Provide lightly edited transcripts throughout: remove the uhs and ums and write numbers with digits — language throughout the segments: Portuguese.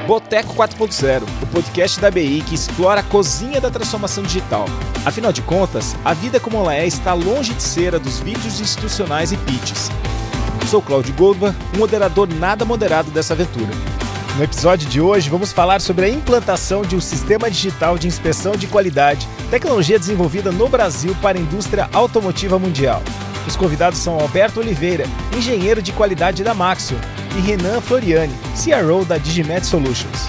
Boteco 4.0, o podcast da BI que explora a cozinha da transformação digital. Afinal de contas, a vida como ela é está longe de ser a dos vídeos institucionais e pitches. Sou Cláudio Goldberg, um moderador nada moderado dessa aventura. No episódio de hoje, vamos falar sobre a implantação de um sistema digital de inspeção de qualidade, tecnologia desenvolvida no Brasil para a indústria automotiva mundial. Os convidados são Alberto Oliveira, engenheiro de qualidade da Maxion, e Renan Floriani, CRO da Digimet Solutions.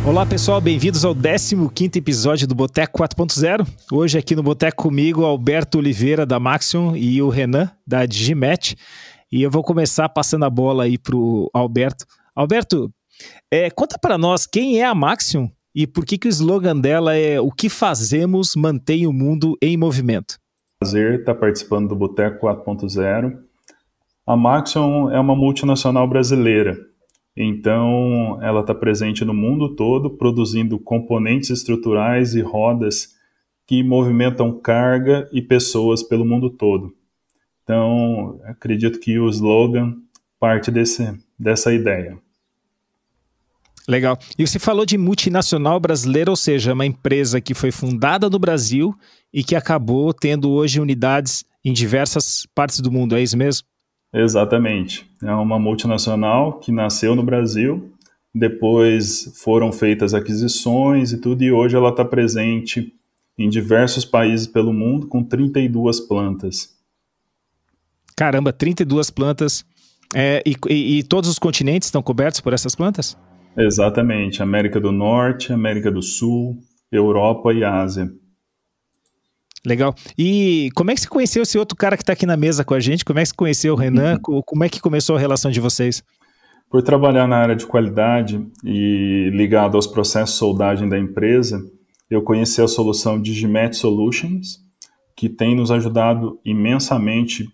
Olá pessoal, bem-vindos ao 15º episódio do Boteco 4.0. Hoje aqui no Boteco comigo, Alberto Oliveira da Maxion e o Renan da Digimet. E eu vou começar passando a bola aí para o Alberto. Alberto, conta para nós quem é a Maxion e por que o slogan dela é "O que fazemos mantém o mundo em movimento". Prazer estar participando do Boteco 4.0. A Maxion é uma multinacional brasileira, então ela está presente no mundo todo, produzindo componentes estruturais e rodas que movimentam carga e pessoas pelo mundo todo. Então, acredito que o slogan parte dessa ideia. Legal. E você falou de multinacional brasileira, ou seja, uma empresa que foi fundada no Brasil e que acabou tendo hoje unidades em diversas partes do mundo, é isso mesmo? Exatamente. É uma multinacional que nasceu no Brasil, depois foram feitas aquisições e tudo, e hoje ela está presente em diversos países pelo mundo, com 32 plantas. Caramba, 32 plantas. E todos os continentes estão cobertos por essas plantas? Exatamente. América do Norte, América do Sul, Europa e Ásia. Legal. E como é que você conheceu esse outro cara que está aqui na mesa com a gente? Como é que você conheceu o Renan? Como é que começou a relação de vocês? Por trabalhar na área de qualidade e ligado aos processos de soldagem da empresa, eu conheci a solução Digimet Solutions, que tem nos ajudado imensamente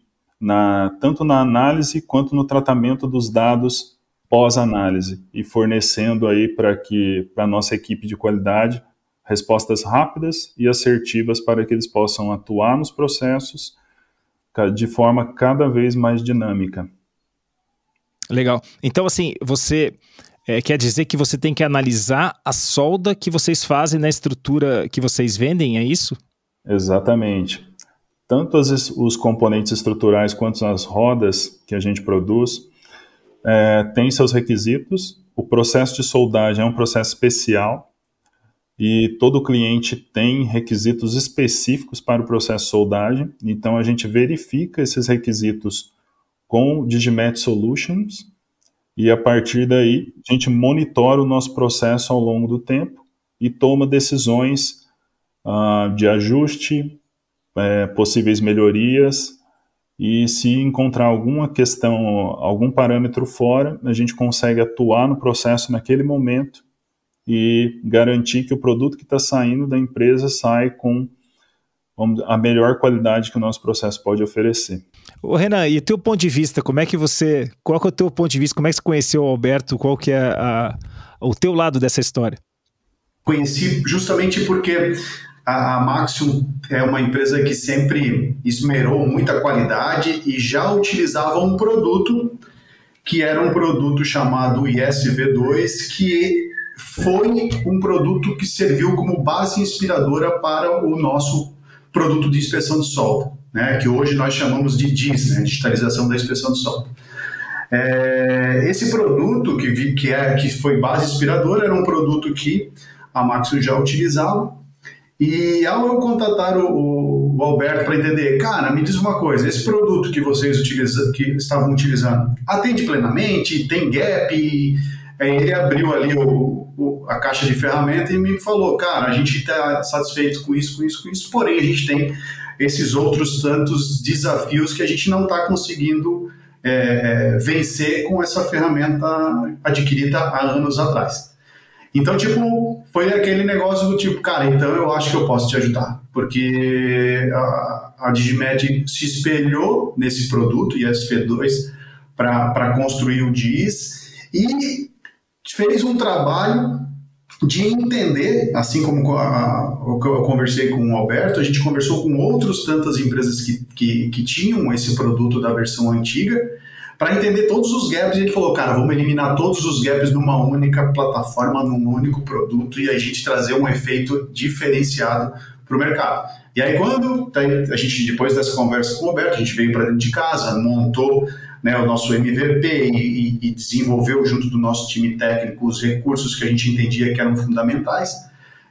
tanto na análise quanto no tratamento dos dados pós-análise e fornecendo aí para a nossa equipe de qualidade respostas rápidas e assertivas para que eles possam atuar nos processos de forma cada vez mais dinâmica. Legal. Então, assim, você quer dizer que você tem que analisar a solda que vocês fazem na estrutura que vocês vendem, é isso? Exatamente. Tanto os componentes estruturais quanto as rodas que a gente produz têm seus requisitos. O processo de soldagem é um processo especial, e todo cliente tem requisitos específicos para o processo de soldagem, então a gente verifica esses requisitos com o Digimet Solutions e a partir daí a gente monitora o nosso processo ao longo do tempo e toma decisões de ajuste, possíveis melhorias, e se encontrar alguma questão, algum parâmetro fora, a gente consegue atuar no processo naquele momento e garantir que o produto que está saindo da empresa sai com a melhor qualidade que o nosso processo pode oferecer. Ô Renan, e o teu ponto de vista, qual é o teu ponto de vista, como é que você conheceu o Alberto, qual que é o teu lado dessa história? Conheci justamente porque a Maxion é uma empresa que sempre esmerou muita qualidade e já utilizava um produto que era um produto chamado ISV2, que foi um produto que serviu como base inspiradora para o nosso produto de inspeção de solda, né, que hoje nós chamamos de DIS, né, digitalização da inspeção de solda. Esse produto que foi base inspiradora era um produto que a Maxion já utilizava, e ao eu contatar o Alberto para entender, cara, me diz uma coisa, esse produto que vocês que estavam utilizando atende plenamente, tem gap? Aí ele abriu ali a caixa de ferramenta e me falou, cara, a gente está satisfeito com isso, porém a gente tem esses outros tantos desafios que a gente não está conseguindo vencer com essa ferramenta adquirida há anos atrás. Então, foi aquele negócio do tipo, cara, então eu acho que eu posso te ajudar, porque a Digimet se espelhou nesse produto, ISV2, para construir o DIS, e fez um trabalho de entender, assim como eu conversei com o Alberto, a gente conversou com outras tantas empresas que tinham esse produto da versão antiga, para entender todos os gaps. E ele falou, cara, vamos eliminar todos os gaps numa única plataforma, num único produto, e a gente trazer um efeito diferenciado para o mercado. E aí, quando a gente, depois dessa conversa com o Roberto, a gente veio para dentro de casa, montou, né, o nosso MVP e desenvolveu junto do nosso time técnico os recursos que a gente entendia que eram fundamentais.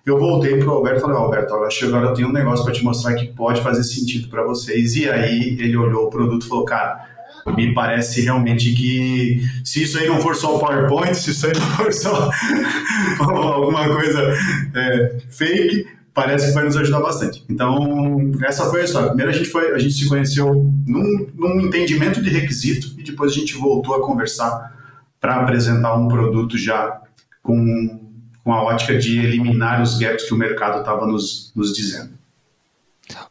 Eu voltei para o Roberto e falei, Roberto, eu acho que agora eu tenho um negócio para te mostrar que pode fazer sentido para vocês. E aí ele olhou o produto e falou, cara, me parece realmente que se isso aí não for só o PowerPoint, se isso aí não for só alguma coisa fake, parece que vai nos ajudar bastante. Então, essa foi a história. Primeiro a gente se conheceu num entendimento de requisito e depois a gente voltou a conversar para apresentar um produto já com a ótica de eliminar os gaps que o mercado estava nos dizendo.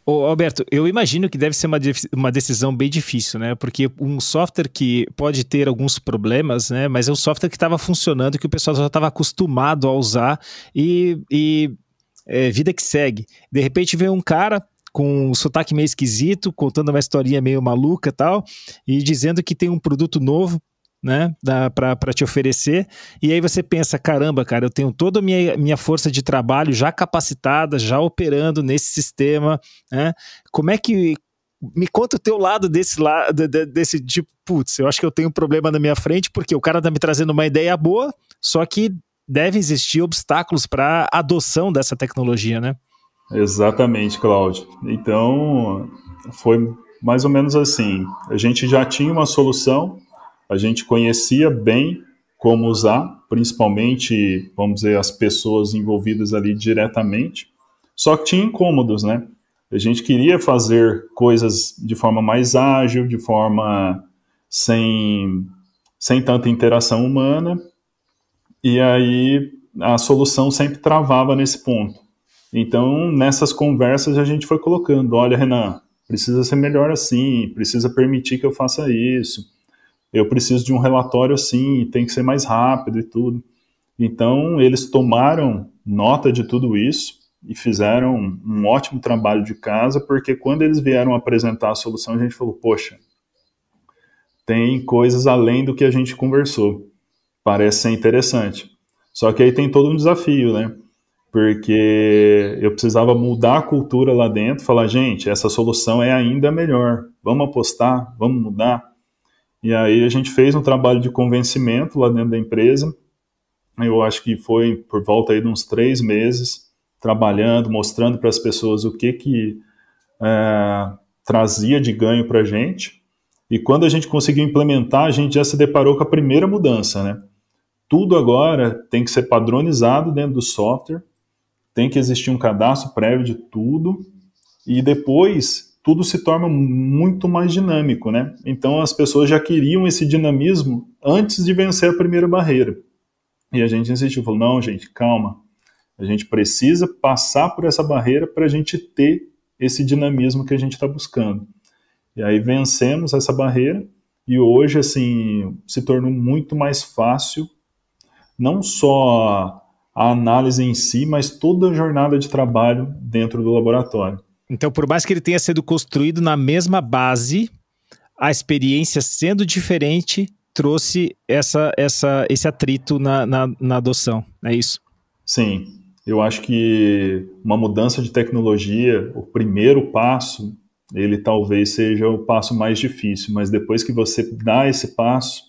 Ô, Alberto, eu imagino que deve ser uma decisão bem difícil, né? Porque um software que pode ter alguns problemas, né? Mas é um software que estava funcionando, que o pessoal já estava acostumado a usar vida que segue. De repente vem um cara com um sotaque meio esquisito, contando uma historinha meio maluca e tal, e dizendo que tem um produto novo, né, para te oferecer, e aí você pensa, caramba, cara, eu tenho toda a minha força de trabalho já capacitada, já operando nesse sistema, né? Como é que... Me conta o teu lado desse tipo, putz, eu acho que eu tenho um problema na minha frente, porque o cara tá me trazendo uma ideia boa, só que devem existir obstáculos para a adoção dessa tecnologia, né? Exatamente, Cláudio. Então, foi mais ou menos assim. A gente já tinha uma solução, a gente conhecia bem como usar, principalmente, vamos dizer, as pessoas envolvidas ali diretamente, só que tinha incômodos, né? A gente queria fazer coisas de forma mais ágil, de forma sem tanta interação humana, e aí a solução sempre travava nesse ponto. Então, nessas conversas a gente foi colocando, olha, Renan, precisa ser melhor assim, precisa permitir que eu faça isso, eu preciso de um relatório assim, tem que ser mais rápido e tudo. Então, eles tomaram nota de tudo isso e fizeram um ótimo trabalho de casa, porque quando eles vieram apresentar a solução, a gente falou, poxa, tem coisas além do que a gente conversou. Parece ser interessante. Só que aí tem todo um desafio, né? Porque eu precisava mudar a cultura lá dentro, falar, gente, essa solução é ainda melhor, vamos apostar, vamos mudar. E aí a gente fez um trabalho de convencimento lá dentro da empresa, eu acho que foi por volta aí de uns 3 meses, trabalhando, mostrando para as pessoas o que trazia de ganho para a gente. E quando a gente conseguiu implementar, a gente já se deparou com a primeira mudança, né? Tudo agora tem que ser padronizado dentro do software, tem que existir um cadastro prévio de tudo, e depois tudo se torna muito mais dinâmico, né? Então as pessoas já queriam esse dinamismo antes de vencer a primeira barreira. E a gente insistiu, falou, não, gente, calma, a gente precisa passar por essa barreira para a gente ter esse dinamismo que a gente está buscando. E aí vencemos essa barreira, e hoje, assim, se tornou muito mais fácil, não só a análise em si, mas toda a jornada de trabalho dentro do laboratório. Então, por mais que ele tenha sido construído na mesma base, a experiência sendo diferente trouxe esse atrito na adoção, é isso? Sim, eu acho que uma mudança de tecnologia, o primeiro passo, ele talvez seja o passo mais difícil, mas depois que você dá esse passo,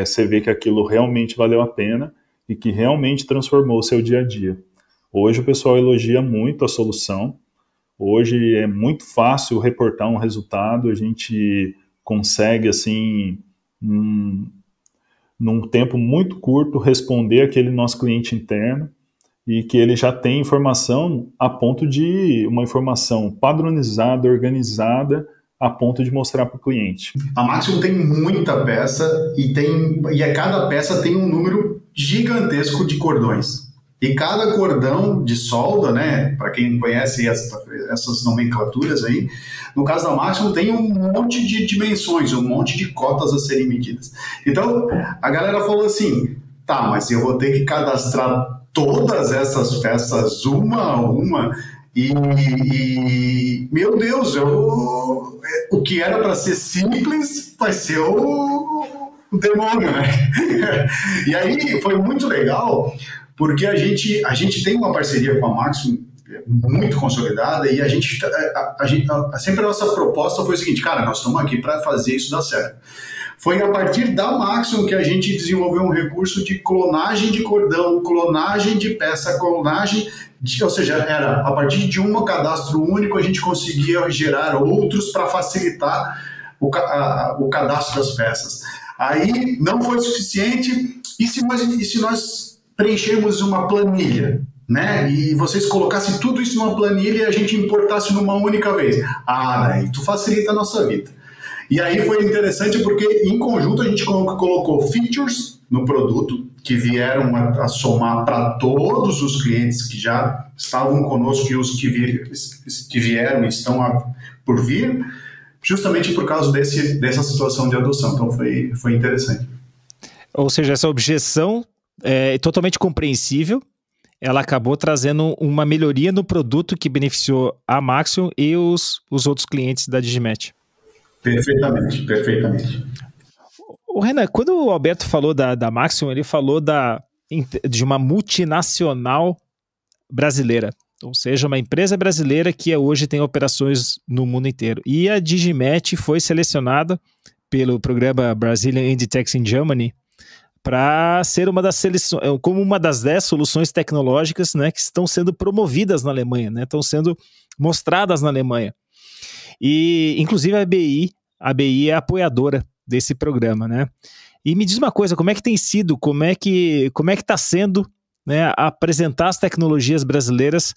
você vê que aquilo realmente valeu a pena e que realmente transformou o seu dia a dia. Hoje o pessoal elogia muito a solução, hoje é muito fácil reportar um resultado, a gente consegue, assim, num tempo muito curto, responder aquele nosso cliente interno e que ele já tem informação a ponto de uma informação padronizada, organizada, a ponto de mostrar para o cliente. A Maxion tem muita peça e a cada peça tem um número gigantesco de cordões. E cada cordão de solda, né, para quem conhece essas nomenclaturas aí, no caso da Maxion tem um monte de dimensões, um monte de cotas a serem medidas. Então, a galera falou assim, tá, mas eu vou ter que cadastrar todas essas peças uma a uma, E meu Deus, o que era para ser simples vai ser o demônio, né? E aí foi muito legal, porque a gente tem uma parceria com a Maxim muito consolidada, e sempre a nossa proposta foi o seguinte: cara, nós estamos aqui para fazer isso dar certo. Foi a partir da Maxim que a gente desenvolveu um recurso de clonagem de cordão, clonagem de peça, ou seja, era a partir de um cadastro único a gente conseguia gerar outros para facilitar o cadastro das peças. Aí não foi suficiente, e se nós preenchermos uma planilha, né, e vocês colocassem tudo isso numa planilha e a gente importasse numa única vez? Daí tu facilita a nossa vida. E aí foi interessante porque em conjunto a gente colocou features no produto que vieram a somar para todos os clientes que já estavam conosco e os que vieram e estão por vir, justamente por causa dessa situação de adoção. Então foi interessante. Ou seja, essa objeção é totalmente compreensível. Ela acabou trazendo uma melhoria no produto que beneficiou a Maxim e os outros clientes da Digimatch. Perfeitamente. O Renan, quando o Alberto falou da Maxim, ele falou de uma multinacional brasileira, ou seja, uma empresa brasileira que hoje tem operações no mundo inteiro. E a Digimatch foi selecionada pelo programa Brazilian Indie Techs in Germany para ser como uma das 10 soluções tecnológicas, né, que estão sendo promovidas na Alemanha, né, estão sendo mostradas na Alemanha. E, inclusive, a BI é apoiadora desse programa, né? E me diz uma coisa, como é que tem sido, como é que está sendo, né, apresentar as tecnologias brasileiras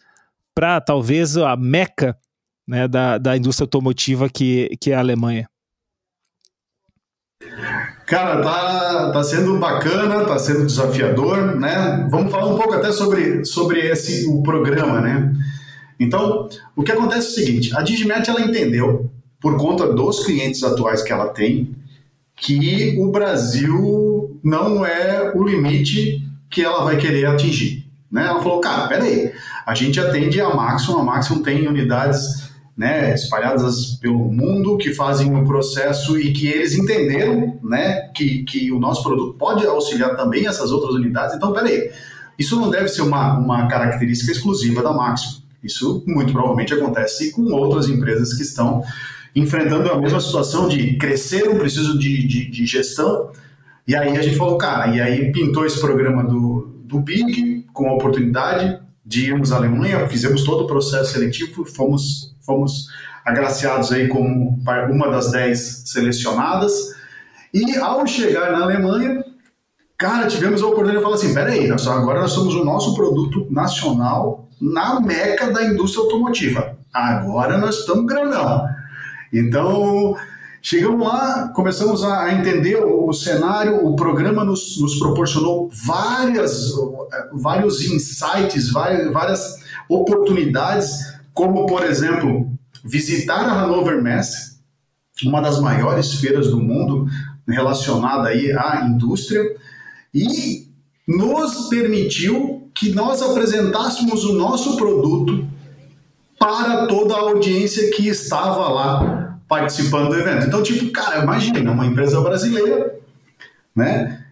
para, talvez, a meca, né, da indústria automotiva que é a Alemanha? Cara, tá sendo bacana, tá sendo desafiador, né? Vamos falar um pouco até sobre o programa, né? Então, o que acontece é o seguinte: a Digimatch, ela entendeu, por conta dos clientes atuais que ela tem, que o Brasil não é o limite que ela vai querer atingir, né? Ela falou, cara, peraí, a gente atende a Maxim tem unidades, né, espalhadas pelo mundo que fazem o processo e que eles entenderam, né, que o nosso produto pode auxiliar também essas outras unidades. Então, peraí, isso não deve ser uma característica exclusiva da Maxim. Isso muito provavelmente acontece com outras empresas que estão enfrentando a mesma situação de crescer, eu preciso de gestão. E aí a gente falou, cara, e aí pintou esse programa do BIG com a oportunidade de irmos à Alemanha, fizemos todo o processo seletivo, fomos agraciados aí como uma das 10 selecionadas. E ao chegar na Alemanha, cara, tivemos a oportunidade de falar assim, peraí, agora nós somos o nosso produto nacional na meca da indústria automotiva. Agora nós estamos grandão. Então, chegamos lá, começamos a entender o cenário, o programa nos proporcionou vários insights, várias oportunidades, como, por exemplo, visitar a Hannover Messe, uma das maiores feiras do mundo relacionada aí à indústria, e nos permitiu que nós apresentássemos o nosso produto para toda a audiência que estava lá participando do evento. Então, tipo, cara, imagina, uma empresa brasileira, né,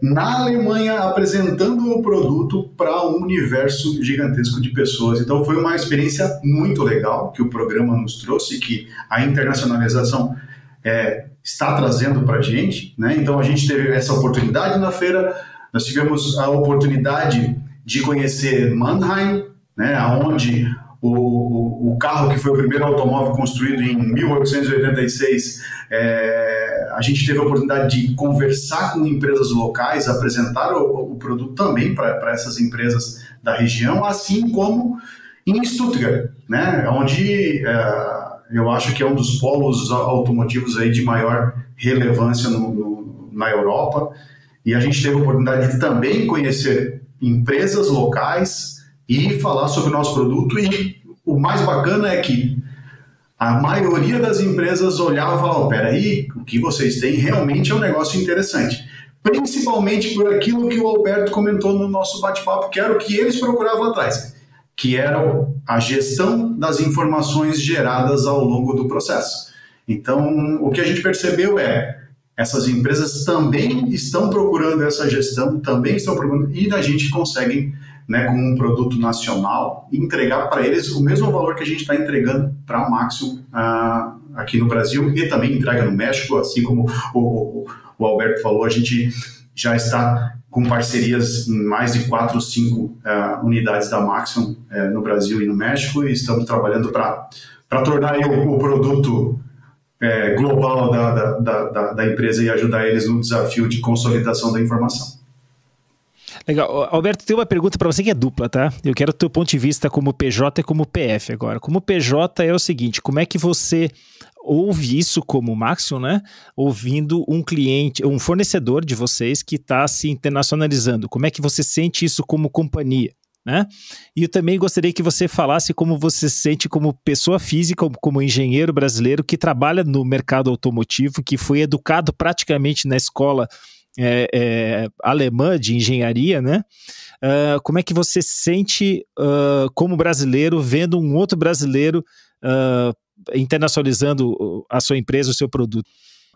na Alemanha apresentando o produto para um universo gigantesco de pessoas. Então, foi uma experiência muito legal que o programa nos trouxe, que a internacionalização está trazendo para a gente, né? Então, a gente teve essa oportunidade na feira, nós tivemos a oportunidade de conhecer Mannheim, né, onde o carro que foi o primeiro automóvel construído em 1886, a gente teve a oportunidade de conversar com empresas locais, apresentar o produto também para essas empresas da região, assim como em Stuttgart, né, onde eu acho que é um dos polos automotivos aí de maior relevância na Europa, e a gente teve a oportunidade de também conhecer empresas locais e falar sobre o nosso produto. E o mais bacana é que a maioria das empresas olhava e falava, peraí, o que vocês têm realmente é um negócio interessante. Principalmente por aquilo que o Alberto comentou no nosso bate-papo, que era o que eles procuravam atrás, que era a gestão das informações geradas ao longo do processo. Então, o que a gente percebeu essas empresas também estão procurando essa gestão, também estão procurando, e a gente consegue, né, como um produto nacional, entregar para eles o mesmo valor que a gente está entregando para a Maxion aqui no Brasil, e também entrega no México, assim como o Alberto falou, a gente já está com parcerias em mais de 4 ou 5 unidades da Maxion no Brasil e no México, e estamos trabalhando para tornar o produto global da empresa e ajudar eles no desafio de consolidação da informação. Legal. Alberto, tem uma pergunta para você que é dupla, tá? Eu quero o teu ponto de vista como PJ e como PF agora. Como PJ é o seguinte, como é que você ouve isso como Maxion, né? Ouvindo um cliente, um fornecedor de vocês que está se internacionalizando. Como é que você sente isso como companhia, né? E eu também gostaria que você falasse como você se sente como pessoa física, como engenheiro brasileiro que trabalha no mercado automotivo, que foi educado praticamente na escola alemã de engenharia, né? Como é que você se sente como brasileiro vendo um outro brasileiro internacionalizando a sua empresa, o seu produto?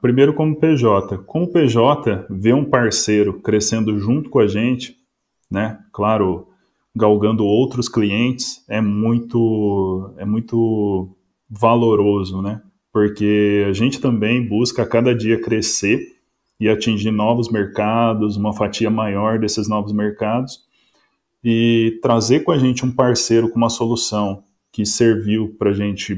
Primeiro como PJ. Como PJ, ver um parceiro crescendo junto com a gente, né? Claro, galgando outros clientes é muito valoroso, né? Porque a gente também busca a cada dia crescer e atingir novos mercados, uma fatia maior desses novos mercados, e trazer com a gente um parceiro com uma solução que serviu para a gente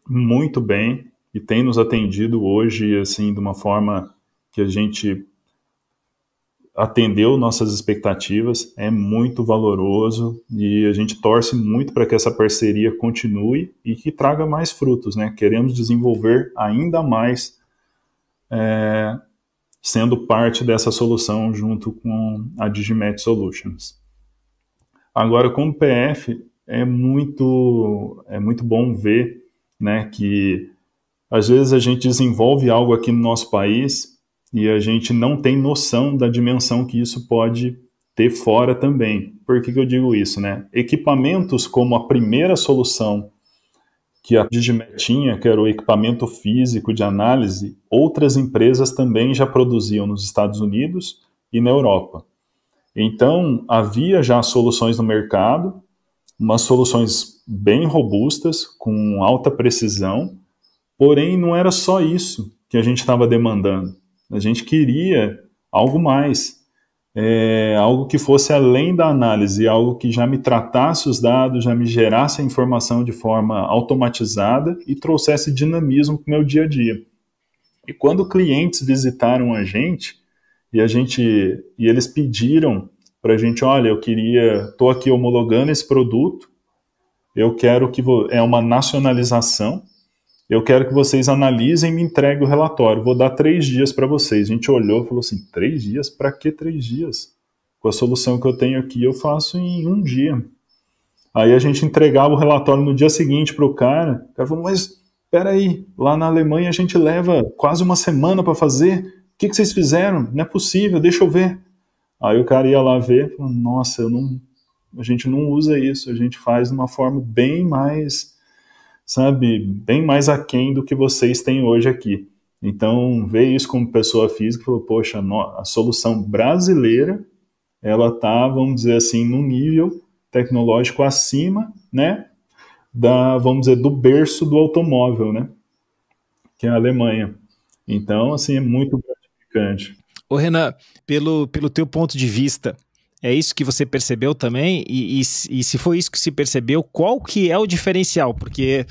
muito bem e tem nos atendido hoje assim de uma forma que a gente atendeu nossas expectativas, é muito valoroso e a gente torce muito para que essa parceria continue e que traga mais frutos, né? Queremos desenvolver ainda mais sendo parte dessa solução junto com a Digimet Solutions. Agora, como PF, é muito bom ver, né, que às vezes a gente desenvolve algo aqui no nosso país e a gente não tem noção da dimensão que isso pode ter fora também. Por que eu digo isso, né? Equipamentos como a primeira solução que a Digimet tinha, que era o equipamento físico de análise, outras empresas também já produziam nos Estados Unidos e na Europa. Então, havia já soluções no mercado, umas soluções bem robustas, com alta precisão, porém não era só isso que a gente estava demandando. A gente queria algo mais, algo que fosse além da análise, algo que já me tratasse os dados, já me gerasse a informação de forma automatizada e trouxesse dinamismo para o meu dia a dia. E quando clientes visitaram a gente, e eles pediram para a gente, olha, estou aqui homologando esse produto, eu quero que é uma nacionalização, eu quero que vocês analisem e me entreguem o relatório. Vou dar 3 dias para vocês. A gente olhou e falou assim, 3 dias? Para que 3 dias? Com a solução que eu tenho aqui, eu faço em 1 dia. Aí a gente entregava o relatório no dia seguinte para o cara. O cara falou, mas peraí, lá na Alemanha a gente leva quase 1 semana para fazer. O que vocês fizeram? Não é possível, deixa eu ver. Aí o cara ia lá ver e falou, nossa, a gente não usa isso. A gente faz de uma forma bem mais... bem mais aquém do que vocês têm hoje aqui. Então, ver isso como pessoa física, falou, poxa, a solução brasileira, ela está, vamos dizer assim, num nível tecnológico acima, né, vamos dizer, do berço do automóvel, né, que é a Alemanha. Então, assim, é muito gratificante. Ô Renan, pelo teu ponto de vista, é isso que você percebeu também? E se foi isso que se percebeu, qual que é o diferencial? Porque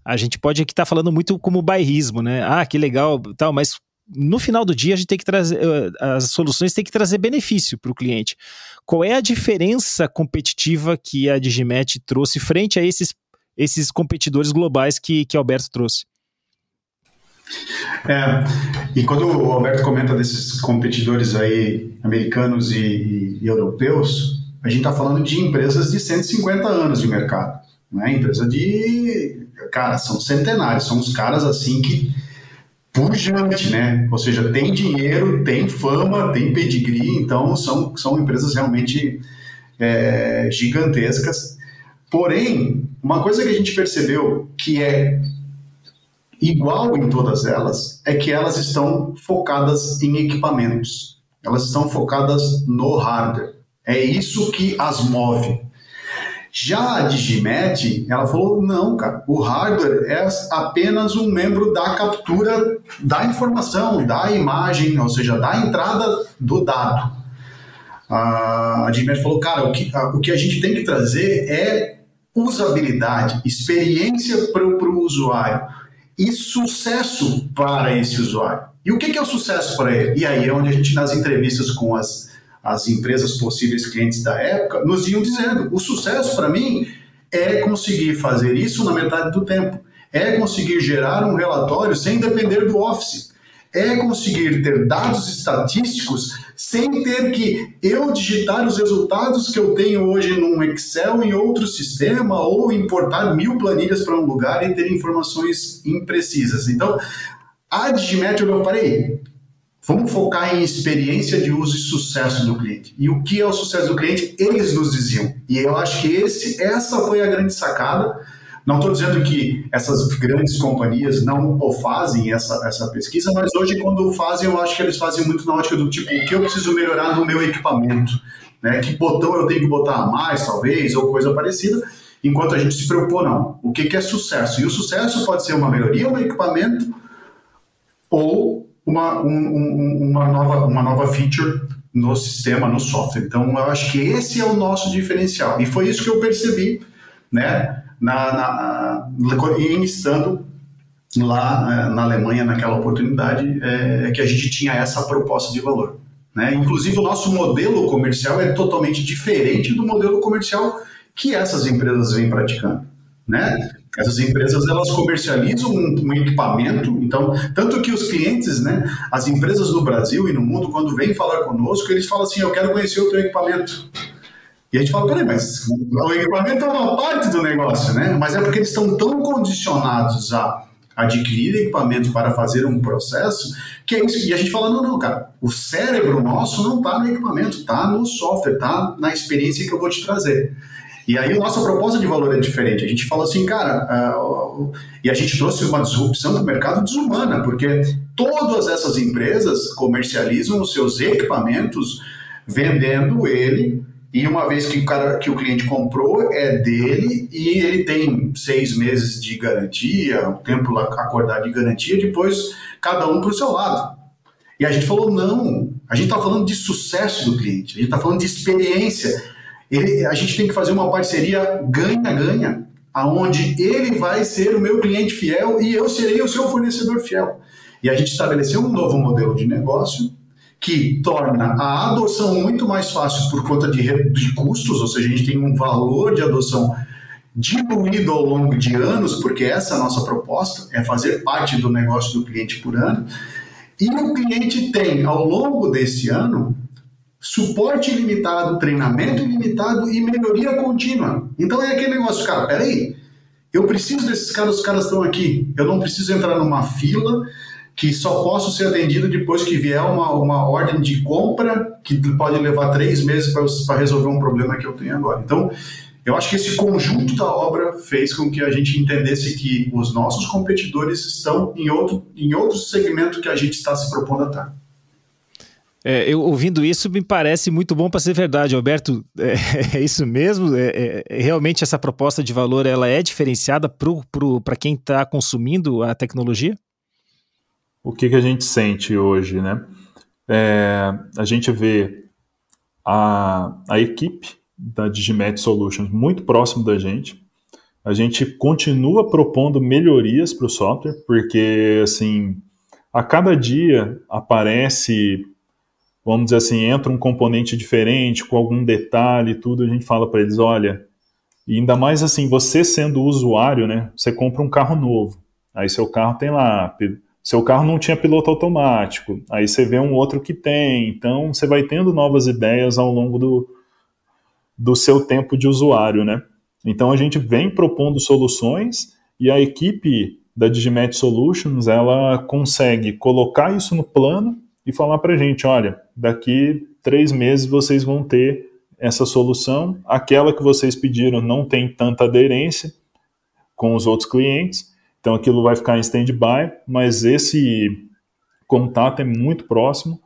a gente pode aqui estar falando muito como bairrismo, né? Ah, que legal, tal, mas no final do dia a gente tem que trazer, as soluções têm que trazer benefício para o cliente. Qual é a diferença competitiva que a Digimet trouxe frente a esses competidores globais que Alberto trouxe? E quando o Alberto comenta desses competidores aí americanos e europeus, a gente está falando de empresas de 150 anos de mercado, né? Empresa cara, são centenários, são uns caras assim que pujante, né? Ou seja, tem dinheiro, tem fama, tem pedigree, então são empresas realmente gigantescas. Porém, uma coisa que a gente percebeu que é igual em todas elas é que elas estão focadas em equipamentos. Elas estão focadas no hardware. É isso que as move. Já a Digimet, ela falou, não, cara, o hardware é apenas um membro da captura da informação, da imagem, ou seja, da entrada do dado. A Digimet falou, cara, o que a gente tem que trazer é usabilidade, experiência para o usuário e sucesso para esse usuário. E o que é o sucesso para ele? E aí é onde a gente, nas entrevistas com as empresas possíveis clientes da época, nos iam dizendo, o sucesso para mim é conseguir fazer isso na metade do tempo, é conseguir gerar um relatório sem depender do Office, é conseguir ter dados estatísticos sem ter que eu digitar os resultados que eu tenho hoje num Excel em outro sistema ou importar 1000 planilhas para um lugar e ter informações imprecisas. Então, a Digimet, eu parei, vamos focar em experiência de uso e sucesso do cliente. E o que é o sucesso do cliente? Eles nos diziam. E eu acho que essa foi a grande sacada. Não estou dizendo que essas grandes companhias não fazem essa pesquisa, mas hoje, quando fazem, eu acho que eles fazem muito na ótica do tipo, o que eu preciso melhorar no meu equipamento? Né? Que botão eu tenho que botar a mais, talvez, ou coisa parecida, enquanto a gente se preocupou, não. O que é sucesso? E o sucesso pode ser uma melhoria no equipamento ou uma nova feature no sistema, no software. Então, eu acho que esse é o nosso diferencial. E foi isso que eu percebi, né? Estando lá na Alemanha naquela oportunidade, que a gente tinha essa proposta de valor, né? Inclusive o nosso modelo comercial é totalmente diferente do modelo comercial que essas empresas vêm praticando, né? Essas empresas, elas comercializam um equipamento, então, tanto que os clientes, né, as empresas no Brasil e no mundo, quando vêm falar conosco, eles falam assim, eu quero conhecer o teu equipamento. E a gente fala, peraí, mas o equipamento é uma parte do negócio, né? Mas é porque eles estão tão condicionados a adquirir equipamentos para fazer um processo, que é isso. E a gente fala, não, cara, o cérebro nosso não está no equipamento, está no software, está na experiência que eu vou te trazer. E aí a nossa proposta de valor é diferente. A gente fala assim, cara, e a gente trouxe uma disrupção para o mercado desumana, porque todas essas empresas comercializam os seus equipamentos vendendo ele. E uma vez que o cliente comprou, é dele e ele tem 6 meses de garantia, o tempo acordado de garantia, depois cada um para o seu lado. E a gente falou, não, a gente está falando de sucesso do cliente, a gente está falando de experiência. A gente tem que fazer uma parceria ganha-ganha, aonde ele vai ser o meu cliente fiel e eu serei o seu fornecedor fiel. E a gente estabeleceu um novo modelo de negócio que torna a adoção muito mais fácil por conta de custos, ou seja, a gente tem um valor de adoção diluído ao longo de anos, porque essa é a nossa proposta, é fazer parte do negócio do cliente por ano, e o cliente tem, ao longo desse ano, suporte ilimitado, treinamento ilimitado e melhoria contínua. Então é aquele negócio, cara, peraí, eu preciso desses caras, os caras estão aqui, eu não preciso entrar numa fila que só posso ser atendido depois que vier uma ordem de compra que pode levar 3 meses para resolver um problema que eu tenho agora. Então, eu acho que esse conjunto da obra fez com que a gente entendesse que os nossos competidores estão em outro segmento que a gente está se propondo a estar. Eu ouvindo isso me parece muito bom para ser verdade, Alberto. É isso mesmo? Realmente essa proposta de valor ela é diferenciada para quem está consumindo a tecnologia? O que a gente sente hoje, né? A gente vê a equipe da Digimet Solutions muito próximo da gente. A gente continua propondo melhorias para o software, porque assim, a cada dia aparece, vamos dizer assim, entra um componente diferente, com algum detalhe e tudo, a gente fala para eles, olha, e ainda mais assim, você sendo usuário, né? Você compra um carro novo, aí seu carro tem lá... Seu carro não tinha piloto automático, aí você vê um outro que tem, então você vai tendo novas ideias ao longo do seu tempo de usuário, né? Então a gente vem propondo soluções e a equipe da Digimet Solutions, ela consegue colocar isso no plano e falar pra gente, olha, daqui 3 meses vocês vão ter essa solução, aquela que vocês pediram não tem tanta aderência com os outros clientes, então aquilo vai ficar em stand-by, mas esse contato é muito próximo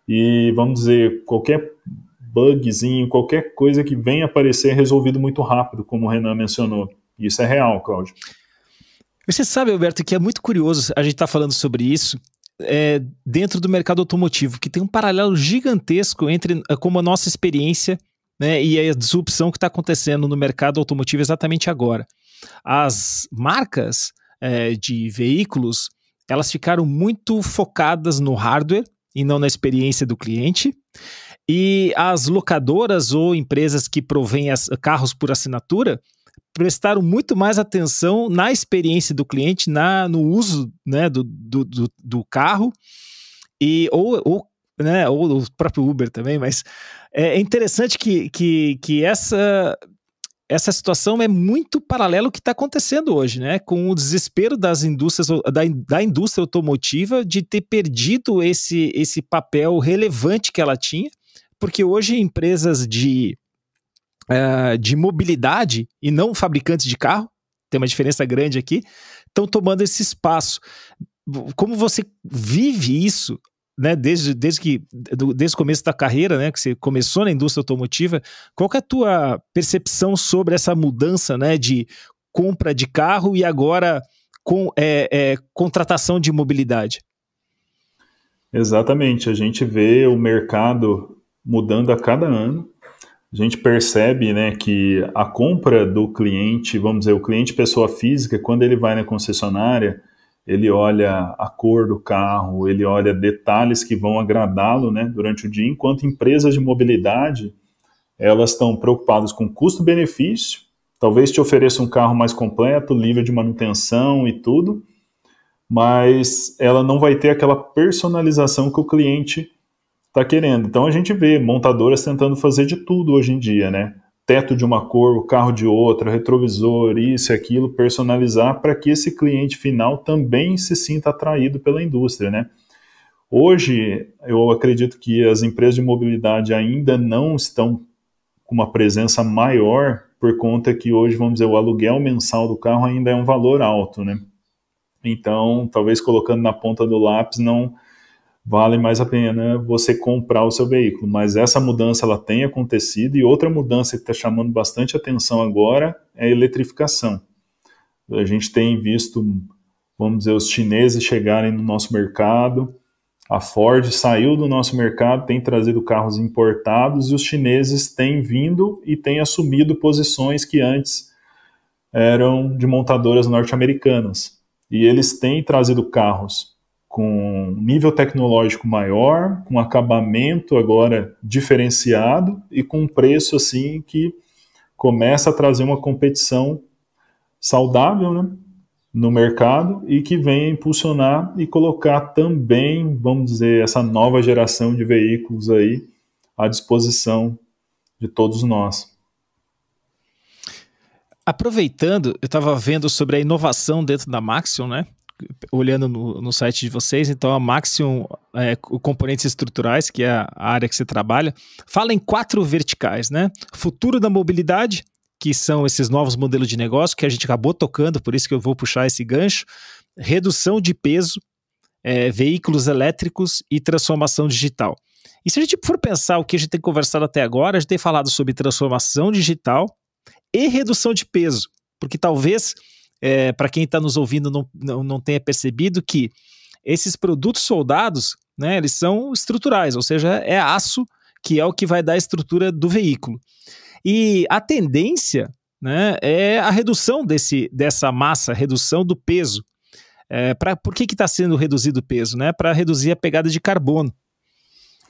e, vamos dizer, qualquer bugzinho, qualquer coisa que venha aparecer é resolvido muito rápido, como o Renan mencionou. Isso é real, Cláudio. Você sabe, Alberto, que é muito curioso a gente estar falando sobre isso dentro do mercado automotivo, que tem um paralelo gigantesco entre como a nossa experiência, né, e a disrupção que está acontecendo no mercado automotivo exatamente agora. As marcas de veículos, elas ficaram muito focadas no hardware e não na experiência do cliente, e as locadoras ou empresas que provêm carros por assinatura prestaram muito mais atenção na experiência do cliente, no uso, né, do carro, ou o próprio Uber também, mas é interessante que essa situação é muito paralela ao que está acontecendo hoje, né, com o desespero das indústrias, da indústria automotiva de ter perdido esse papel relevante que ela tinha, porque hoje empresas de mobilidade e não fabricantes de carro, tem uma diferença grande aqui, estão tomando esse espaço. Como você vive isso, né, desde o começo da carreira, né, que você começou na indústria automotiva, qual que é a tua percepção sobre essa mudança, né, de compra de carro e agora contratação de mobilidade? Exatamente, a gente vê o mercado mudando a cada ano. A gente percebe, né, que a compra do cliente, vamos dizer, o cliente pessoa física, quando ele vai na concessionária, ele olha a cor do carro, ele olha detalhes que vão agradá-lo, né, durante o dia, enquanto empresas de mobilidade, elas estão preocupadas com custo-benefício, talvez te ofereça um carro mais completo, livre de manutenção e tudo, mas ela não vai ter aquela personalização que o cliente está querendo. Então a gente vê montadoras tentando fazer de tudo hoje em dia, né? Teto de uma cor, o carro de outra, retrovisor, isso e aquilo, personalizar para que esse cliente final também se sinta atraído pela indústria, né? Hoje, eu acredito que as empresas de mobilidade ainda não estão com uma presença maior, por conta que hoje, vamos dizer, o aluguel mensal do carro ainda é um valor alto, né? Então, talvez colocando na ponta do lápis, não vale mais a pena você comprar o seu veículo, mas essa mudança ela tem acontecido, e outra mudança que está chamando bastante atenção agora é a eletrificação. A gente tem visto, vamos dizer, os chineses chegarem no nosso mercado, a Ford saiu do nosso mercado, tem trazido carros importados, e os chineses têm vindo e têm assumido posições que antes eram de montadoras norte-americanas, e eles têm trazido carros com nível tecnológico maior, com acabamento agora diferenciado e com um preço assim que começa a trazer uma competição saudável, né, no mercado, e que vem impulsionar e colocar também, vamos dizer, essa nova geração de veículos aí à disposição de todos nós. Aproveitando, eu estava vendo sobre a inovação dentro da Maxion, né? Olhando no site de vocês, então a Maxion, componentes estruturais, que é a área que você trabalha, fala em 4 verticais, né? Futuro da mobilidade, que são esses novos modelos de negócio que a gente acabou tocando, por isso que eu vou puxar esse gancho. Redução de peso, veículos elétricos e transformação digital. E se a gente for pensar o que a gente tem conversado até agora, a gente tem falado sobre transformação digital e redução de peso, porque talvez para quem está nos ouvindo não tenha percebido que esses produtos soldados, né, eles são estruturais, ou seja, é aço que é o que vai dar a estrutura do veículo. E a tendência, né, é a redução dessa massa, a redução do peso. Por que está sendo reduzido o peso? Né? Para reduzir a pegada de carbono.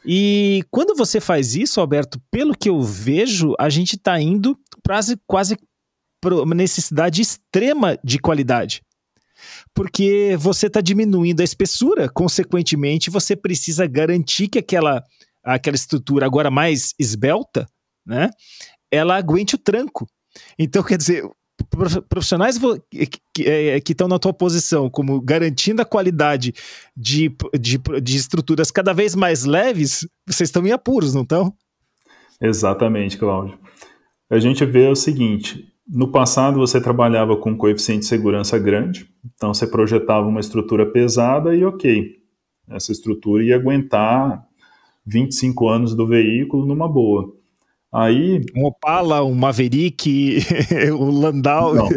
E quando você faz isso, Alberto, pelo que eu vejo, a gente está indo quase uma necessidade extrema de qualidade, porque você está diminuindo a espessura, consequentemente você precisa garantir que aquela estrutura agora mais esbelta, né, ela aguente o tranco. Então, quer dizer, profissionais que estão na tua posição, como garantindo a qualidade de estruturas cada vez mais leves, vocês estão em apuros, não estão? Exatamente, Cláudio. A gente vê o seguinte, no passado você trabalhava com um coeficiente de segurança grande, então você projetava uma estrutura pesada e ok, essa estrutura ia aguentar 25 anos do veículo numa boa. Aí, um Opala, um Maverick, o Landau.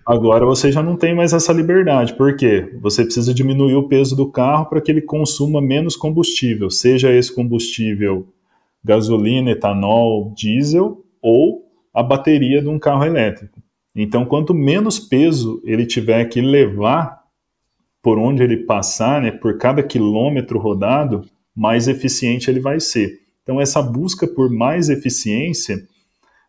Agora você já não tem mais essa liberdade, por quê? Você precisa diminuir o peso do carro para que ele consuma menos combustível, seja esse combustível gasolina, etanol, diesel ou a bateria de um carro elétrico. Então, quanto menos peso ele tiver que levar por onde ele passar, né, por cada quilômetro rodado, mais eficiente ele vai ser. Então, essa busca por mais eficiência,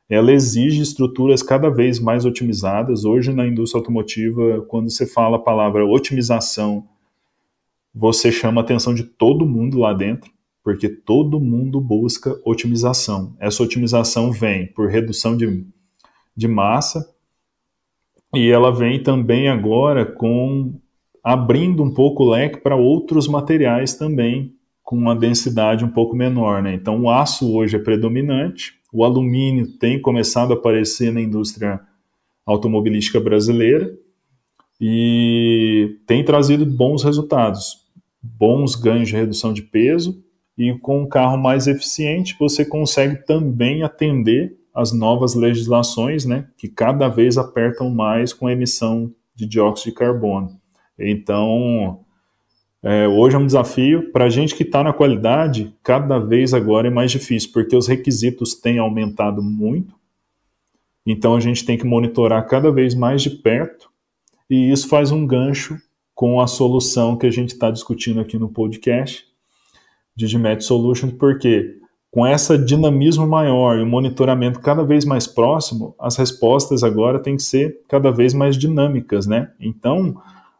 ela exige estruturas cada vez mais otimizadas. Hoje, na indústria automotiva, quando você fala a palavra otimização, você chama a atenção de todo mundo lá dentro, porque todo mundo busca otimização. Essa otimização vem por redução de massa, e ela vem também agora abrindo um pouco o leque para outros materiais também, com uma densidade um pouco menor, né? Então o aço hoje é predominante, o alumínio tem começado a aparecer na indústria automobilística brasileira e tem trazido bons resultados, bons ganhos de redução de peso, e com um carro mais eficiente você consegue também atender as novas legislações, né, que cada vez apertam mais com a emissão de dióxido de carbono. Então, hoje é um desafio. Para a gente que está na qualidade, cada vez agora é mais difícil, porque os requisitos têm aumentado muito, então a gente tem que monitorar cada vez mais de perto, e isso faz um gancho com a solução que a gente está discutindo aqui no podcast, Digimet Solutions, porque com esse dinamismo maior e o monitoramento cada vez mais próximo, as respostas agora têm que ser cada vez mais dinâmicas, né? Então,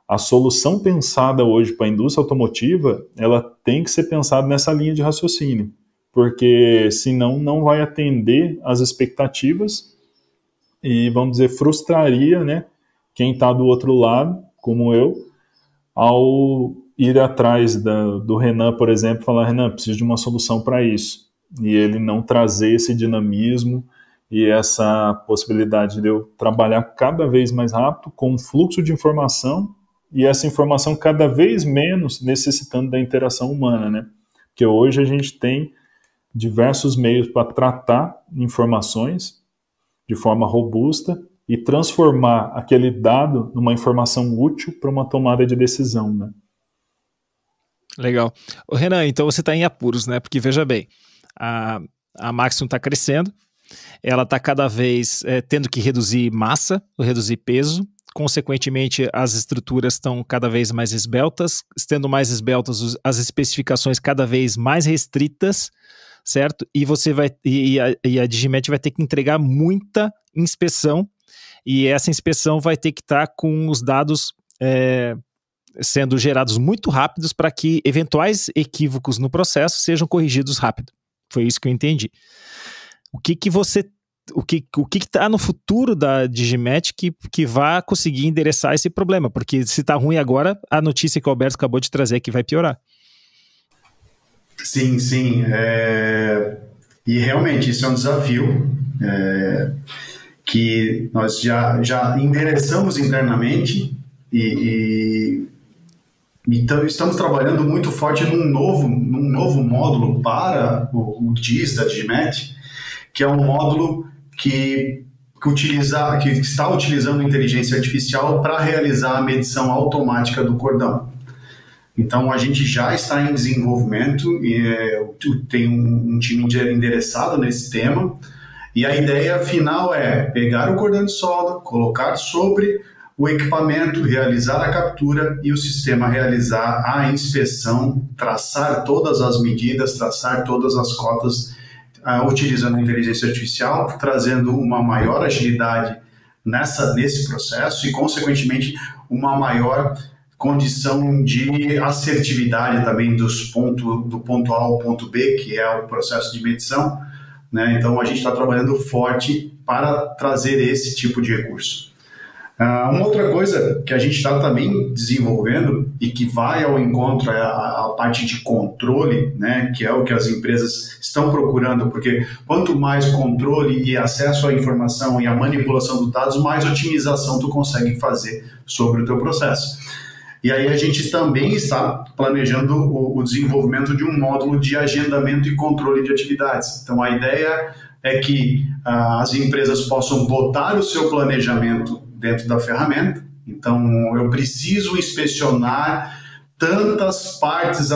a solução pensada hoje para a indústria automotiva, ela tem que ser pensada nessa linha de raciocínio, porque senão não vai atender às expectativas e, vamos dizer, frustraria, né, quem está do outro lado, como eu, ao ir atrás do Renan, por exemplo, falar, Renan, preciso de uma solução para isso, e ele não trazer esse dinamismo e essa possibilidade de eu trabalhar cada vez mais rápido, com um fluxo de informação, e essa informação cada vez menos necessitando da interação humana, né? Porque hoje a gente tem diversos meios para tratar informações de forma robusta e transformar aquele dado numa informação útil para uma tomada de decisão, né? Legal. Ô, Renan, então você está em apuros, né? Porque veja bem, a Maxion está crescendo, ela está cada vez tendo que reduzir massa, reduzir peso, consequentemente as estruturas estão cada vez mais esbeltas, estando mais esbeltas as especificações cada vez mais restritas, certo? E a Digimet vai ter que entregar muita inspeção, e essa inspeção vai ter que estar com os dados sendo gerados muito rápidos para que eventuais equívocos no processo sejam corrigidos rápido. Foi isso que eu entendi. O que está no futuro da Digimet que vai conseguir endereçar esse problema? Porque se está ruim agora, a notícia que o Alberto acabou de trazer é que vai piorar. Sim, sim. E realmente isso é um desafio que nós já endereçamos internamente e estamos trabalhando muito forte num novo módulo para o DIS da Digimet, que é um módulo que está utilizando inteligência artificial para realizar a medição automática do cordão. Então, a gente já está em desenvolvimento e tem um time endereçado nesse tema, e a ideia final é pegar o cordão de solda, colocar sobre o equipamento, realizar a captura e o sistema realizar a inspeção, traçar todas as medidas, traçar todas as cotas, utilizando a inteligência artificial, trazendo uma maior agilidade nesse processo e, consequentemente, uma maior condição de assertividade também do ponto A ao ponto B, que é o processo de medição, né? Então, a gente está trabalhando forte para trazer esse tipo de recurso. Uma outra coisa que a gente está também desenvolvendo e que vai ao encontro é a parte de controle, né, que é o que as empresas estão procurando, porque quanto mais controle e acesso à informação e a manipulação dos dados, mais otimização tu consegue fazer sobre o teu processo. E aí a gente também está planejando o desenvolvimento de um módulo de agendamento e controle de atividades. Então a ideia é que as empresas possam botar o seu planejamento dentro da ferramenta. Então, eu preciso inspecionar tantas partes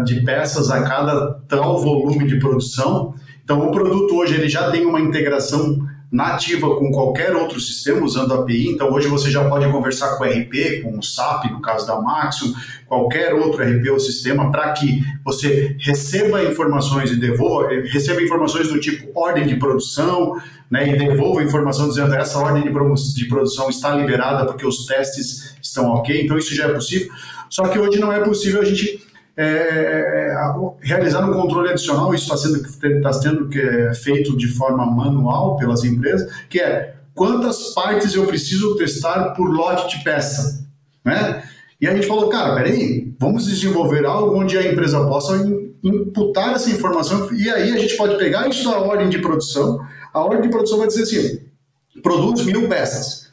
de peças a cada tal volume de produção. Então, o produto hoje ele já tem uma integração nativa com qualquer outro sistema usando a API. Então, hoje você já pode conversar com o RP, com o SAP, no caso da Maxium, qualquer outro RP ou sistema, para que você receba informações e devolva, receba informações do tipo ordem de produção, né, e devolva informação dizendo que essa ordem de produção está liberada porque os testes estão ok. Então, isso já é possível. Só que hoje não é possível a gente realizar um controle adicional. Isso está sendo feito de forma manual pelas empresas, que é quantas partes eu preciso testar por lote de peça, né? E a gente falou, cara, peraí, vamos desenvolver algo onde a empresa possa imputar essa informação, e aí a gente pode pegar isso da ordem de produção. A ordem de produção vai dizer assim, produz 1000 peças.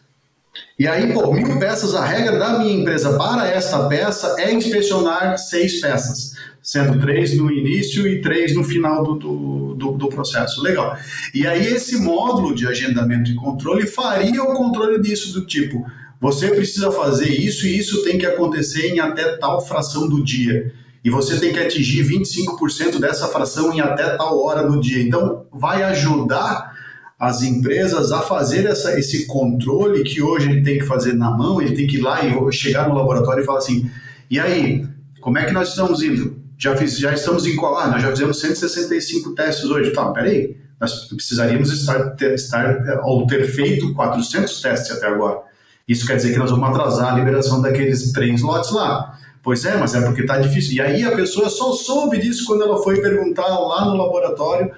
E aí, 1000 peças, a regra da minha empresa para esta peça é inspecionar 6 peças, sendo 3 no início e 3 no final do processo. Legal. E aí esse módulo de agendamento e controle faria o controle disso, do tipo, você precisa fazer isso e isso tem que acontecer em até tal fração do dia. E você tem que atingir 25% dessa fração em até tal hora do dia. Então, vai ajudar as empresas a fazer esse controle que hoje ele tem que fazer na mão, ele tem que ir lá e chegar no laboratório e falar assim, e aí, como é que nós estamos indo? Já estamos em qual? Nós já fizemos 165 testes hoje. Tá, peraí, nós precisaríamos ter feito 400 testes até agora. Isso quer dizer que nós vamos atrasar a liberação daqueles 3 lotes lá. Pois é, mas é porque está difícil. E aí a pessoa só soube disso quando ela foi perguntar lá no laboratório,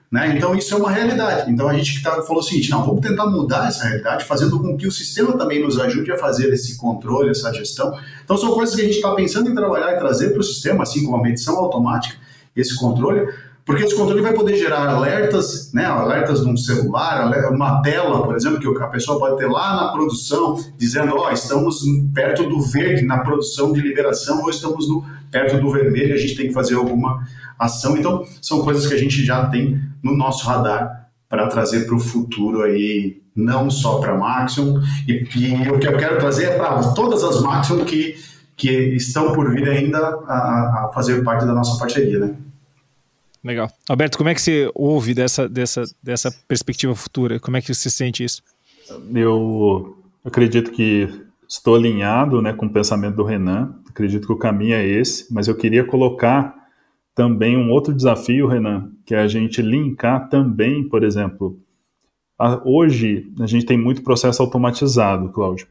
né? Então isso é uma realidade. Então a gente falou o seguinte, não, vamos tentar mudar essa realidade, fazendo com que o sistema também nos ajude a fazer esse controle, essa gestão. Então são coisas que a gente está pensando em trabalhar e trazer para o sistema, assim como a medição automática, esse controle, porque esse controle vai poder gerar alertas, né? Alertas num celular, uma tela, por exemplo, que a pessoa pode ter lá na produção, dizendo, estamos perto do verde na produção de liberação, ou estamos perto do vermelho, a gente tem que fazer alguma ação. Então, são coisas que a gente já tem no nosso radar para trazer para o futuro aí, não só para a Maxium, e o que eu quero trazer é para todas as Maxium que estão por vir ainda a fazer parte da nossa parceria, né? Legal. Alberto, como é que você ouve dessa perspectiva futura? Como é que você sente isso? Eu acredito que estou alinhado, né, com o pensamento do Renan. Acredito que o caminho é esse, mas eu queria colocar também um outro desafio, Renan, que é a gente linkar também, por exemplo, hoje a gente tem muito processo automatizado, Cláudio.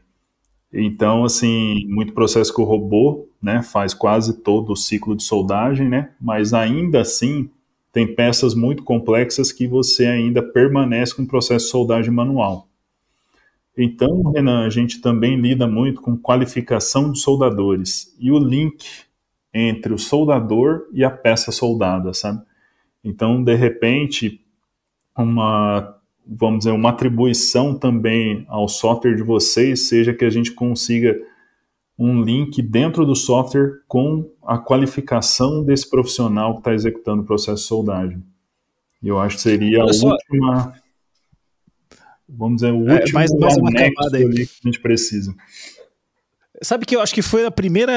Então, assim, muito processo que o robô, né, faz quase todo o ciclo de soldagem, né, mas ainda assim tem peças muito complexas que você ainda permanece com o processo de soldagem manual. Então, Renan, a gente também lida muito com qualificação de soldadores e o link entre o soldador e a peça soldada, sabe? Então, de repente, uma atribuição também ao software de vocês seja que a gente consiga um link dentro do software com a qualificação desse profissional que está executando o processo de soldagem. E eu acho que seria a última, vamos dizer, o último anexo ali que a gente precisa. Sabe que eu acho que foi o primeiro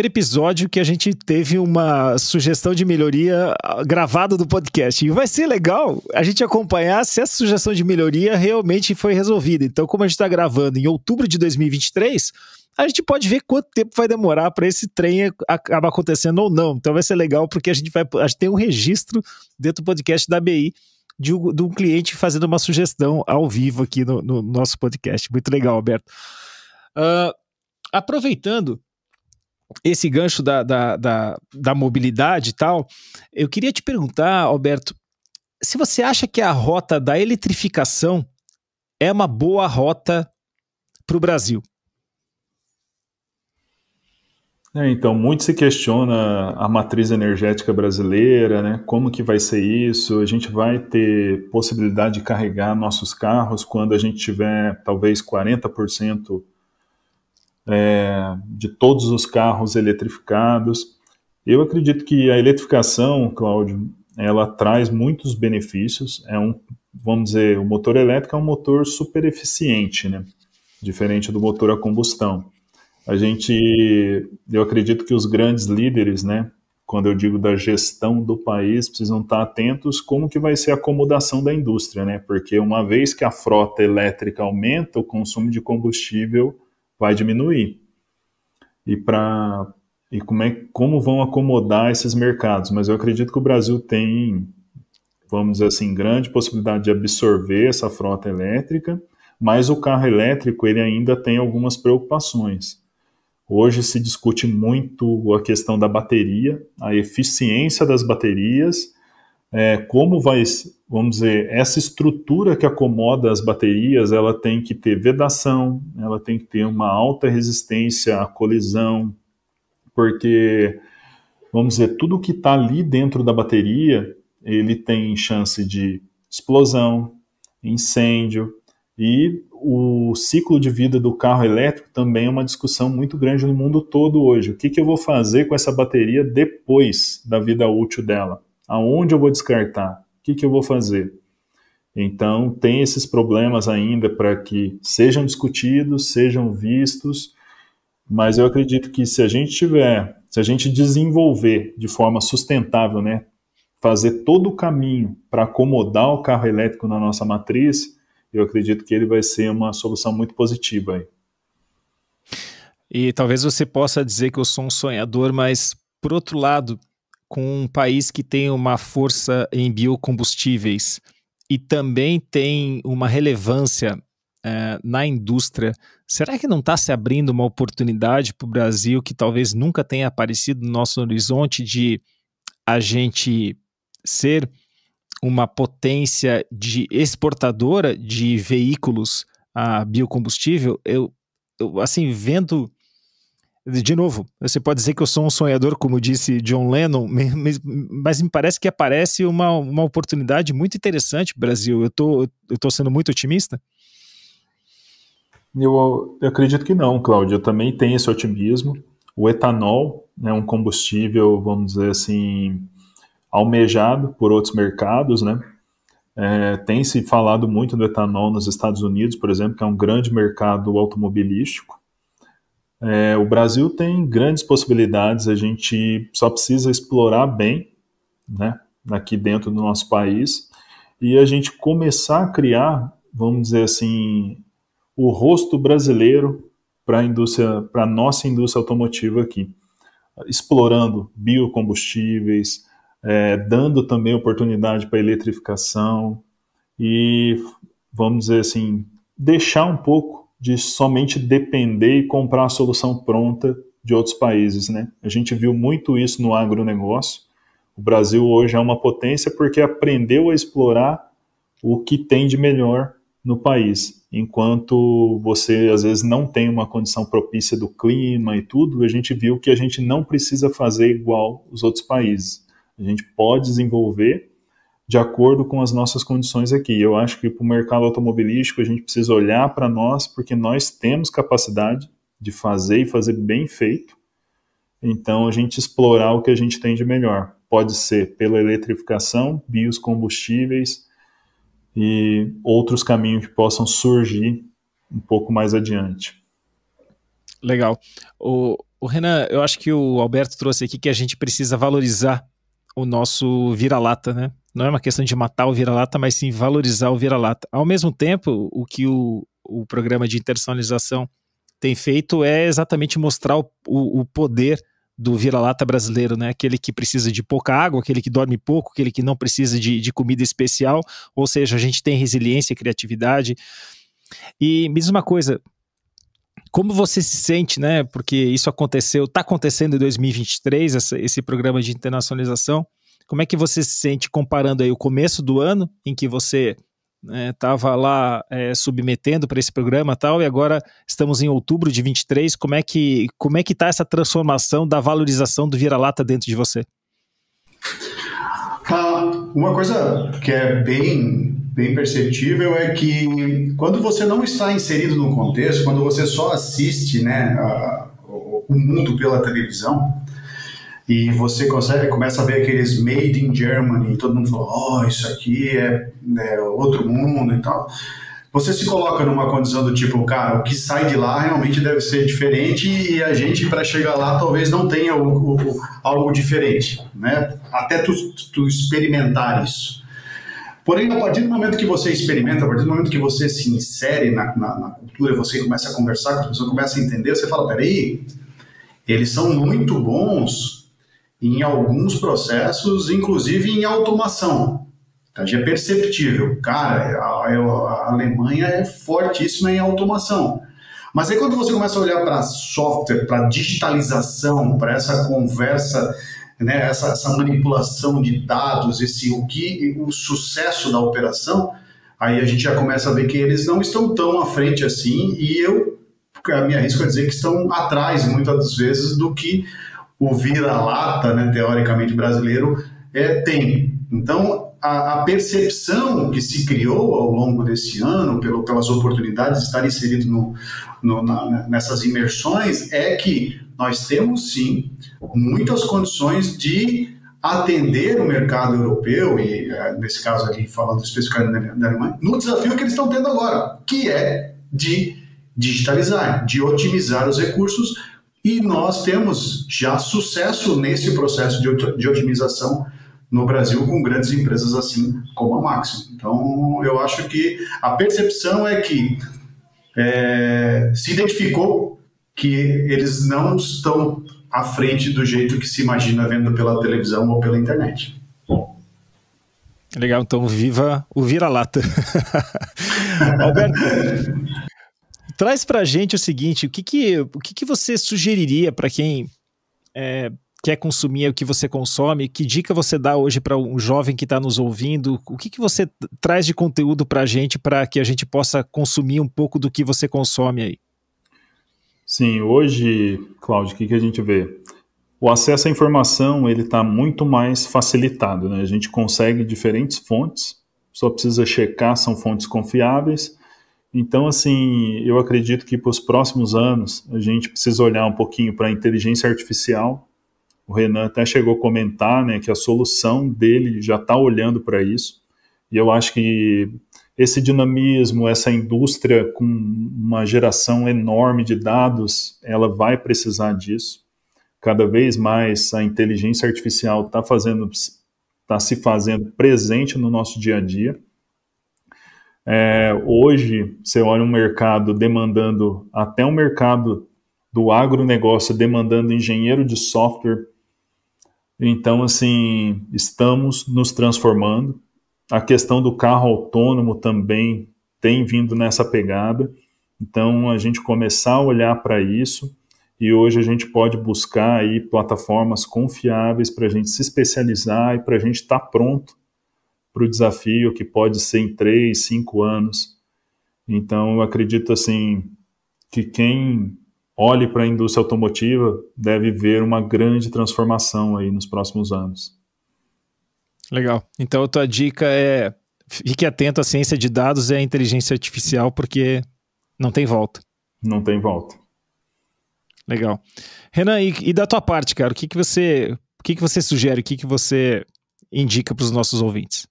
episódio que a gente teve uma sugestão de melhoria gravada do podcast. E vai ser legal a gente acompanhar se essa sugestão de melhoria realmente foi resolvida. Então, como a gente está gravando em outubro de 2023, a gente pode ver quanto tempo vai demorar para esse trem acabar acontecendo ou não. Então vai ser legal porque a gente tem um registro dentro do podcast da ABI de um cliente fazendo uma sugestão ao vivo aqui no nosso podcast. Muito legal, Alberto. Aproveitando esse gancho da mobilidade e tal, eu queria te perguntar, Alberto, se você acha que a rota da eletrificação é uma boa rota para o Brasil? Então, muito se questiona a matriz energética brasileira, né? Como que vai ser isso? A gente vai ter possibilidade de carregar nossos carros quando a gente tiver talvez 40% de todos os carros eletrificados. Eu acredito que a eletrificação, Cláudio, ela traz muitos benefícios. Vamos dizer, o motor elétrico é um motor super eficiente, né? Diferente do motor a combustão. Eu acredito que os grandes líderes, né, quando eu digo da gestão do país, precisam estar atentos como que vai ser a acomodação da indústria, né, porque uma vez que a frota elétrica aumenta, o consumo de combustível vai diminuir. Como vão acomodar esses mercados? Mas eu acredito que o Brasil tem, vamos dizer assim, grande possibilidade de absorver essa frota elétrica, mas o carro elétrico ele ainda tem algumas preocupações. Hoje se discute muito a questão da bateria, a eficiência das baterias, como vai, vamos dizer, essa estrutura que acomoda as baterias, ela tem que ter vedação, ela tem que ter uma alta resistência à colisão, porque, vamos dizer, tudo que está ali dentro da bateria, ele tem chance de explosão, incêndio, e o ciclo de vida do carro elétrico também é uma discussão muito grande no mundo todo hoje. O que eu vou fazer com essa bateria depois da vida útil dela? Aonde eu vou descartar? O que eu vou fazer? Então, tem esses problemas ainda para que sejam discutidos, sejam vistos, mas eu acredito que se a gente desenvolver de forma sustentável, né, fazer todo o caminho para acomodar o carro elétrico na nossa matriz, eu acredito que ele vai ser uma solução muito positiva aí. E talvez você possa dizer que eu sou um sonhador, mas, por outro lado, com um país que tem uma força em biocombustíveis e também tem uma relevância na indústria, será que não está se abrindo uma oportunidade para o Brasil que talvez nunca tenha aparecido no nosso horizonte de a gente ser uma potência de exportadora de veículos a biocombustível? Eu assim, vendo, de novo, você pode dizer que eu sou um sonhador, como disse John Lennon, mas me parece que aparece uma oportunidade muito interessante para o Brasil. Eu tô sendo muito otimista? Eu acredito que não, Cláudio. Eu também tenho esse otimismo. O etanol é um combustível, vamos dizer assim, almejado por outros mercados, né? Tem se falado muito do etanol nos Estados Unidos, por exemplo, que é um grande mercado automobilístico. O Brasil tem grandes possibilidades, a gente só precisa explorar bem, né, aqui dentro do nosso país, e a gente começar a criar, vamos dizer assim, o rosto brasileiro para a nossa indústria automotiva aqui, explorando biocombustíveis, dando também oportunidade para eletrificação e, vamos dizer assim, deixar um pouco de somente depender e comprar a solução pronta de outros países, né? A gente viu muito isso no agronegócio. O Brasil hoje é uma potência porque aprendeu a explorar o que tem de melhor no país. Enquanto você, às vezes, não tem uma condição propícia do clima e tudo, a gente viu que a gente não precisa fazer igual os outros países. A gente pode desenvolver de acordo com as nossas condições aqui. Eu acho que para o mercado automobilístico a gente precisa olhar para nós, porque nós temos capacidade de fazer e fazer bem feito. Então, a gente explorar o que a gente tem de melhor. Pode ser pela eletrificação, biocombustíveis e outros caminhos que possam surgir um pouco mais adiante. Legal. O Renan, eu acho que o Alberto trouxe aqui que a gente precisa valorizar o nosso vira-lata, né? Não é uma questão de matar o vira-lata, mas sim valorizar o vira-lata. Ao mesmo tempo, o que o programa de internacionalização tem feito é exatamente mostrar o poder do vira-lata brasileiro, né? Aquele que precisa de pouca água, aquele que dorme pouco, aquele que não precisa de comida especial, ou seja, a gente tem resiliência e criatividade. E me diz uma coisa, como você se sente, né? Porque isso está acontecendo em 2023, esse programa de internacionalização. Como é que você se sente comparando aí o começo do ano, em que você estava lá submetendo para esse programa e tal, e agora estamos em outubro de 23. Como é que está essa transformação da valorização do vira-lata dentro de você? Uma coisa que é bem perceptível é que quando você não está inserido no contexto, quando você só assiste, né, o mundo pela televisão, e você começa a ver aqueles Made in Germany, e todo mundo fala, isso aqui é outro mundo e tal. Você se coloca numa condição do tipo, cara, o que sai de lá realmente deve ser diferente e a gente, para chegar lá, talvez não tenha algo diferente, né? Até tu experimentar isso. Porém, a partir do momento que você experimenta, a partir do momento que você se insere na cultura, você começa a conversar com as pessoas, começa a entender, você fala, peraí, eles são muito bons em alguns processos, inclusive em automação. Tá? Já é perceptível. Cara, a Alemanha é fortíssima em automação. Mas aí quando você começa a olhar para software, para digitalização, para essa conversa, né, essa manipulação de dados, o sucesso da operação, aí a gente já começa a ver que eles não estão tão à frente assim, e eu me arrisco a dizer que estão atrás, muitas das vezes, do que o vira-lata, né, teoricamente brasileiro, tem. Então, a percepção que se criou ao longo desse ano, pelas oportunidades de estar inserido nessas imersões, é que nós temos, sim, muitas condições de atender o mercado europeu, e nesse caso ali, falando especificamente da Alemanha, no desafio que eles estão tendo agora, que é de digitalizar, de otimizar os recursos, e nós temos já sucesso nesse processo de otimização no Brasil com grandes empresas assim como a Maxion. Então, eu acho que a percepção é que se identificou que eles não estão à frente do jeito que se imagina vendo pela televisão ou pela internet. Legal, então viva o vira-lata. Alberto, traz pra gente o seguinte, o que você sugeriria para quem quer consumir o que você consome? Que dica você dá hoje para um jovem que está nos ouvindo? O que você traz de conteúdo pra gente para que a gente possa consumir um pouco do que você consome aí? Sim, hoje, Cláudio, o que a gente vê? O acesso à informação ele está muito mais facilitado, né? A gente consegue diferentes fontes, só precisa checar, são fontes confiáveis. Então, assim, eu acredito que para os próximos anos a gente precisa olhar um pouquinho para a inteligência artificial. O Renan até chegou a comentar, né, que a solução dele já está olhando para isso. E eu acho que esse dinamismo, essa indústria com uma geração enorme de dados, ela vai precisar disso. Cada vez mais a inteligência artificial está se fazendo presente no nosso dia a dia. Hoje, você olha um mercado demandando, até um mercado do agronegócio demandando engenheiro de software. Então, assim, estamos nos transformando. A questão do carro autônomo também tem vindo nessa pegada. Então, a gente começar a olhar para isso, e hoje a gente pode buscar aí plataformas confiáveis para a gente se especializar e para a gente estar pronto para o desafio que pode ser em 3, 5 anos. Então, eu acredito assim que quem olhe para a indústria automotiva deve ver uma grande transformação aí nos próximos anos. Legal. Então, a tua dica é fique atento à ciência de dados e à inteligência artificial, porque não tem volta. Não tem volta. Legal. Renan, e da tua parte, cara, o que você sugere, o que você indica para os nossos ouvintes?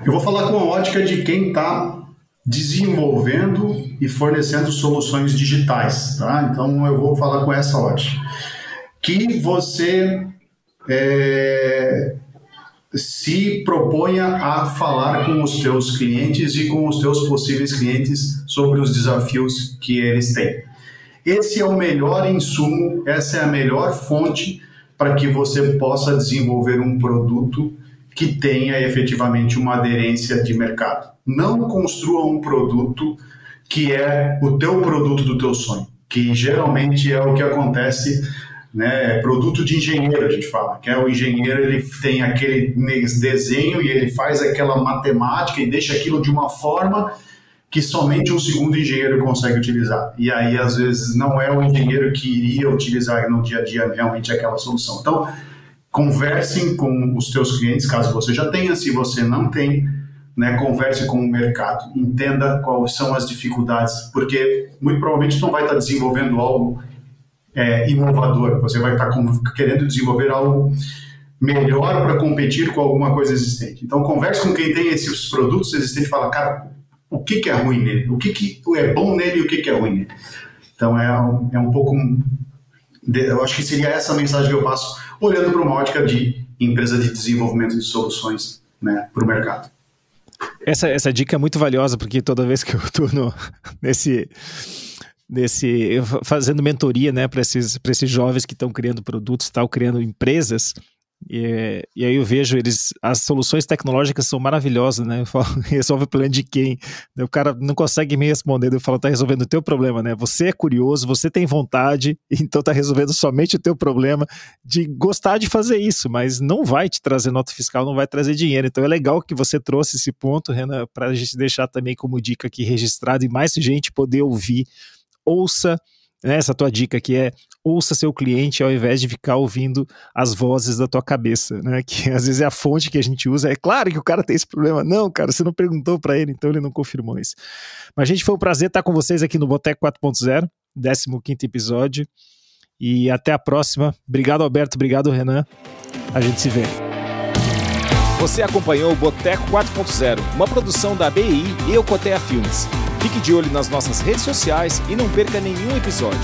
Eu vou falar com a ótica de quem está desenvolvendo e fornecendo soluções digitais, tá? Então eu vou falar com essa ótica. Que você se proponha a falar com os teus clientes e com os teus possíveis clientes sobre os desafios que eles têm. Esse é o melhor insumo, essa é a melhor fonte para que você possa desenvolver um produto que tenha efetivamente uma aderência de mercado. Não construa um produto que é o teu produto do teu sonho, que geralmente é o que acontece né? Produto de engenheiro, a gente fala, que é o engenheiro, ele tem aquele desenho e ele faz aquela matemática e deixa aquilo de uma forma que somente um segundo engenheiro consegue utilizar. E aí, às vezes, não é o engenheiro que iria utilizar no dia a dia realmente aquela solução. Então, conversem com os teus clientes, caso você já tenha, se você não tem, né, converse com o mercado, entenda quais são as dificuldades, porque muito provavelmente não vai estar desenvolvendo algo inovador, você vai estar querendo desenvolver algo melhor para competir com alguma coisa existente. Então, converse com quem tem esses produtos existentes e fala, cara, o que é ruim nele? O que é bom nele e o que é ruim nele? Então, é um pouco... eu acho que seria essa a mensagem que eu passo, olhando para uma ótica de empresa de desenvolvimento de soluções, né, para o mercado. Essa dica é muito valiosa, porque toda vez que eu estou fazendo mentoria, né, para esses jovens que estão criando produtos, criando empresas, e aí eu vejo as soluções tecnológicas são maravilhosas, né? Eu falo, resolve o problema de quem? O cara não consegue me responder, eu falo, tá resolvendo o teu problema, né? Você é curioso, você tem vontade, então tá resolvendo somente o teu problema de gostar de fazer isso, mas não vai te trazer nota fiscal, não vai trazer dinheiro. Então é legal que você trouxe esse ponto, Renan, para a gente deixar também como dica aqui registrado e mais gente poder ouvir. Ouça, né, essa tua dica que é ouça seu cliente ao invés de ficar ouvindo as vozes da tua cabeça, né, que às vezes é a fonte que a gente usa. É claro que o cara tem esse problema. Não, cara, você não perguntou para ele, então ele não confirmou isso. Mas, gente, foi um prazer estar com vocês aqui no Boteco 4.0, 15º episódio, e até a próxima. Obrigado, Alberto, obrigado, Renan. A gente se vê. Você acompanhou o Boteco 4.0, uma produção da ABI e Eucotea Filmes. Fique de olho nas nossas redes sociais e não perca nenhum episódio.